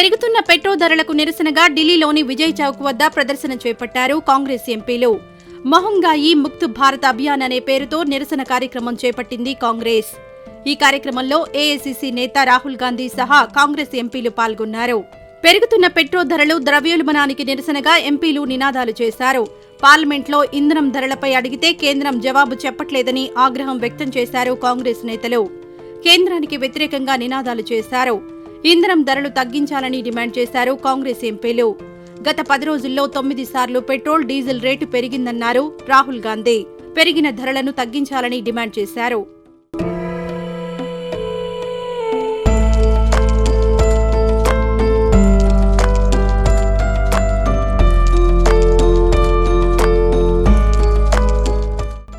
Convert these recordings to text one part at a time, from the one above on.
పెరుగుతున్న పెట్రోల్ ధరలకు నిరసనగా ఢిల్లీలోని విజయ్ చౌక్ వద్ద ప్రదర్శన చేపట్టారు కాంగ్రెస్ ఎంపీలు. మహంగాయి ముక్త్ భారత్ అభియాన్ అనే పేరుతో నిరసన కార్యక్రమం చేపట్టింది కాంగ్రెస్. ఈ కార్యక్రమంలో ఏఐసీసీ నేత రాహుల్ గాంధీ సహా కాంగ్రెస్ ఎంపీలు పాల్గొన్నారు. పెరుగుతున్న పెట్రోల్ ధరలు ద్రవ్యోల్బణానికి నిరసనగా ఎంపీలు నినాదాలు చేశారు. పార్లమెంట్లో ఇంధనం ధరలపై అడిగితే కేంద్రం జవాబు చెప్పట్లేదని ఆగ్రహం వ్యక్తం చేశారు కాంగ్రెస్ నేతలు. కేంద్రానికి వ్యతిరేకంగా నినాదాలు చేశారు. ఇంధనం ధరలు తగ్గించాలని డిమాండ్ చేశారు కాంగ్రెస్ ఎంపీలు. గత 10 రోజుల్లో 9 సార్లు పెట్రోల్, డీజిల్ రేటు పెరిగిందన్నారు రాహుల్ గాంధీ. పెరిగిన ధరలను తగ్గించాలని డిమాండ్ చేశారు.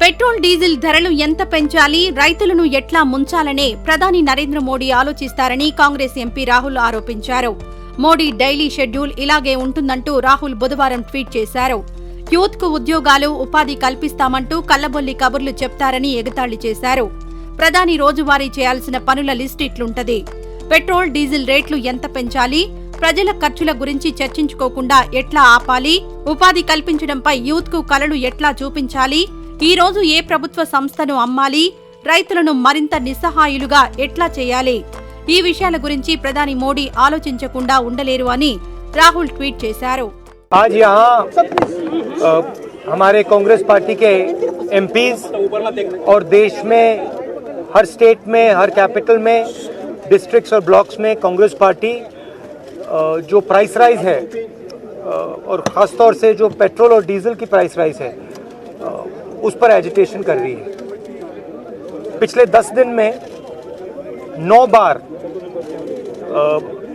పెట్రోల్, డీజిల్ ధరలు ఎంత పెంచాలి, రైతులను ఎట్లా ముంచాలనే ప్రధాని నరేంద్ర మోడీ ఆలోచిస్తారని కాంగ్రెస్ ఎంపీ రాహుల్ ఆరోపించారు. మోడీ డైలీ షెడ్యూల్ ఇలాగే ఉంటుందంటూ రాహుల్ బుధవారం ట్వీట్ చేశారు. యూత్ కు ఉద్యోగాలు, ఉపాధి కల్పిస్తామంటూ కల్లబొల్లి కబుర్లు చెప్తారని ఎగతాళి చేశారు. ప్రధాని రోజువారీ చేయాల్సిన పనుల లిస్ట్ ఇట్లుంటది. పెట్రోల్, డీజిల్ రేట్లు ఎంత పెంచాలి, ప్రజల ఖర్చుల గురించి చర్చించుకోకుండా ఎట్లా ఆపాలి, ఉపాధి కల్పించడంపై యూత్ కు కలలు ఎట్లా చూపించాలి, ఈ రోజు ఏ ప్రభుత్వ సంస్థను అమ్మాలి, రైతులను మరింత నిస్సహాయులుగా ఎట్లా చేయాలి, ఈ విషయాల గురించి ప్రధాని మోడీ ఆలోచించకుండా ఉండలేరు అని రాహుల్ ట్వీట్ చేశారు. आज यहाँ हमारे कांग्रेस पार्टी के एमपीज और देश में हर स्टेट में, हर कैपिटल में, डिस्ट्रिक्ट्स और ब्लॉक्स में कांग्रेस पार्टी जो प्राइस राइज है और ख़ासतौर से जो पेट्रोल और डीजल की प्राइस राइज है उस पर एजिटेशन कर रही है. पिछले 10 दिन में 9 बार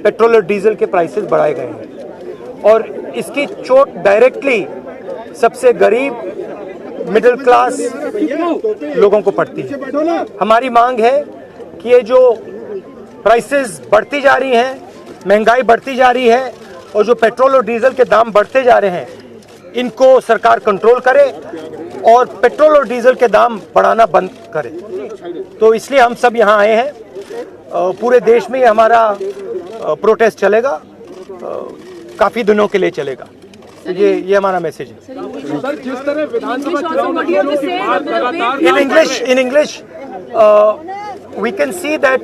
पेट्रोल और डीजल के प्राइसेस बढ़ाए गए हैं और इसकी चोट डायरेक्टली सबसे गरीब, मिडिल क्लास लोगों को पड़ती है. हमारी मांग है कि ये जो प्राइसेस बढ़ती जा रही हैं, महंगाई बढ़ती जा रही है और जो पेट्रोल और डीजल के दाम बढ़ते जा रहे हैं, इनको सरकार कंट्रोल करे और पेट्रोल और डीजल के दाम बढ़ाना बंद करे. तो इसलिए हम सब यहाँ आए हैं. पूरे देश में हमारा प्रोटेस्ट चलेगा, काफी दिनों के लिए चलेगा. ये हमारा मैसेज है. जिस तरह विधानसभा चुनाव in English we can see that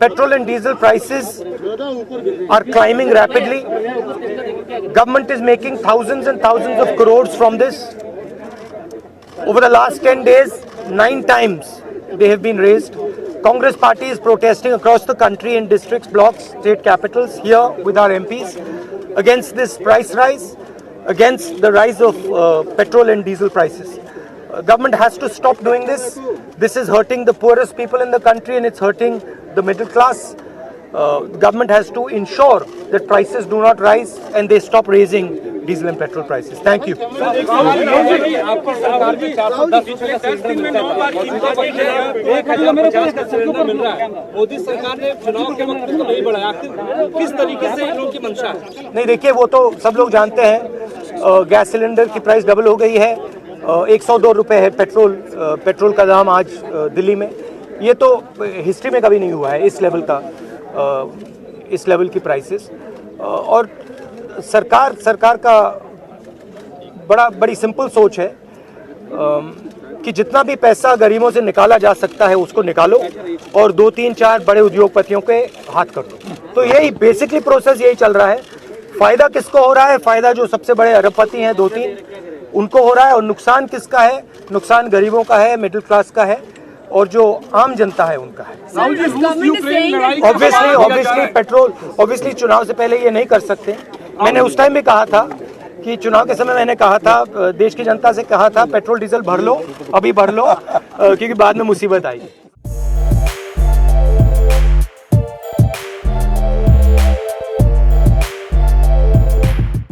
petrol and diesel prices are climbing rapidly. Government is making thousands and thousands of crores from this. Over the last 10 days, 9 times they have been raised. Congress party is protesting across the country in districts, blocks, state capitals, here with our MPs against this price rise, against the rise of petrol and diesel prices. Government has to stop doing this. This is hurting the poorest people in the country and it's hurting the middle class. Government has to ensure that prices do not rise and they stop raising diesel and petrol prices. Thank you. Modi सरकार ने चुनाव के वक्त तो नहीं बढ़ाया, किस तरीके से लोगों की मंशा है? नहीं, देखिए वो तो सब लोग जानते हैं. गैस सिलेंडर की प्राइस डबल हो गई है. 102 रुपए है पेट्रोल का दाम आज दिल्ली में. ये तो हिस्ट्री में कभी नहीं हुआ है इस लेवल की प्राइसेस. और सरकार का बड़ी सिंपल सोच है कि जितना भी पैसा गरीबों से निकाला जा सकता है उसको निकालो और 2, 3, 4 बड़े उद्योगपतियों के हाथ कर दो. तो यही बेसिकली प्रोसेस यही चल रहा है. फायदा किसको हो रहा है? फायदा जो सबसे बड़े अरबपति हैं 2-3 उनको हो रहा है. और नुकसान किसका है? नुकसान गरीबों का है, मिडिल क्लास का है और जो आम जनता है उनका है. ऑब्वियसली चुनाव से पहले ये नहीं कर सकते. मैंने उस टाइम भी कहा था कि चुनाव के समय मैंने कहा था, देश की जनता से कहा था, पेट्रोल डीजल भर लो, अभी भर लो, क्योंकि बाद में मुसीबत आएगी.